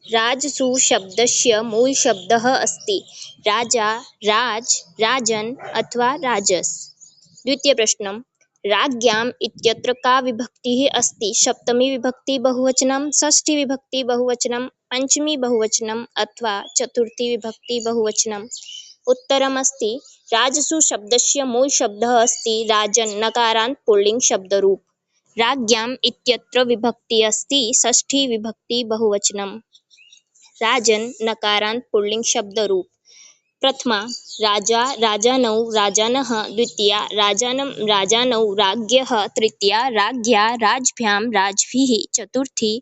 राजसु शब्दस्य मूलशब्दः अस्ति राजा, राज, राजन् अथवा राजस्। द्वितीयप्रश्नम् राज्ञाम् इत्यत्र का विभक्तिः अस्ति? सप्तमी विभक्ति बहुवचनं, षष्ठी विभक्ति बहुवचनं, पंचमी बहुवचनं अथवा चतुर्थी विभक्ति बहुवचनं? उत्तरमस्ति राजसु शब्दस्य मूलशब्दः अस्ति राजन् नकारान्त पुल्लिङ्ग शब्दरूप। राज्ञाम् इत्यत्र विभक्तिः अस्ति षष्ठी विभक्ति बहुवचनं। राजन् नकारान्त पुल्लिङ्ग शब्दरूप। प्रथमा राजा, राजानौ, राजानः। द्वितीया राजानं, राजानौ, राज्ञः। तृतीया राज्ञा, राज्ञां, राज्ञीः। चतुर्थी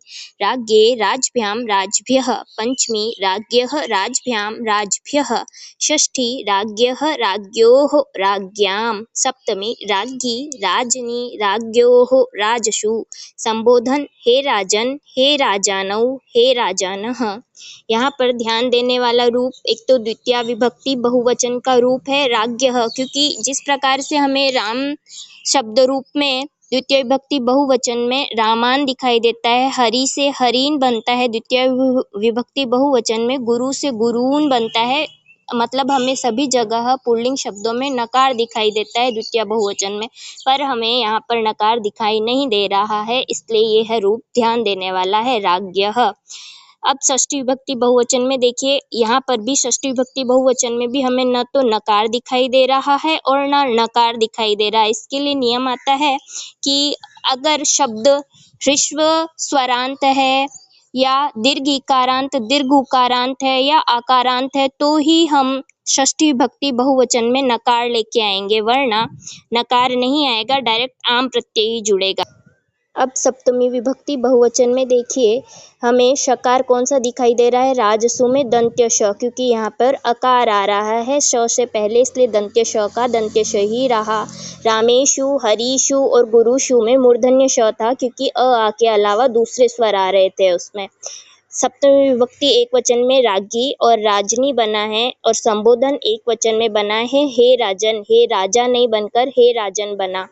राज्ञे, राज्ञां, राज्ञभ्यः। पंचमी राज्ञः, राज्ञां, राज्ञभ्यः। षष्ठी राज्ञः, राज्ञोः, राज्ञां। सप्तमी राज्ञी, राज्ञी, राज्ञोः, राजसु। संबोधन हे राजन, हे राजानौ, हे राजानः। यहाँ पर ध्यान देने वाला रूप एक तो द्वितीया विभक्ति बहुवचन का रूप है राज्ञः, क्योंकि जिस प्रकार से हमें राम शब्द रूप में द्वितीय विभक्ति बहुवचन में रामान दिखाई देता है, हरि से हरीन बनता है द्वितीय विभक्ति बहुवचन में, गुरु से गुरून बनता है, मतलब हमें सभी जगह पुल्लिंग शब्दों में नकार दिखाई देता है द्वितीय बहुवचन में, पर हमें यहाँ पर नकार दिखाई नहीं दे रहा है, इसलिए यह रूप ध्यान देने वाला है राज्ञः। अब षष्ठी विभक्ति बहुवचन में देखिए, यहाँ पर भी षष्ठी विभक्ति बहुवचन में भी हमें न तो नकार दिखाई दे रहा है और न नकार दिखाई दे रहा है। इसके लिए नियम आता है कि अगर शब्द ह्रस्व स्वरांत है या दीर्घ इकारांत दीर्घ उकारांत है या आकारांत है तो ही हम षष्ठी विभक्ति बहुवचन में नकार लेके आएंगे, वरना नकार नहीं आएगा, डायरेक्ट आम प्रत्यय ही जुड़ेगा। अब सप्तमी विभक्ति बहुवचन में देखिए, हमें शकार कौन सा दिखाई दे रहा है? राजसु में दंत्य श, क्योंकि यहाँ पर अकार आ रहा है श से पहले, इसलिए दंत्य श का दंत्य श ही रहा। रामेशु, हरीशु और गुरुशु में मूर्धन्य श था, क्योंकि अ के अलावा दूसरे स्वर आ रहे थे उसमें। सप्तमी विभक्ति एक वचन में रागी और राजनी बना है और संबोधन एक वचन में बना है हे राजन, हे राजा नहीं बनकर हे राजन बना।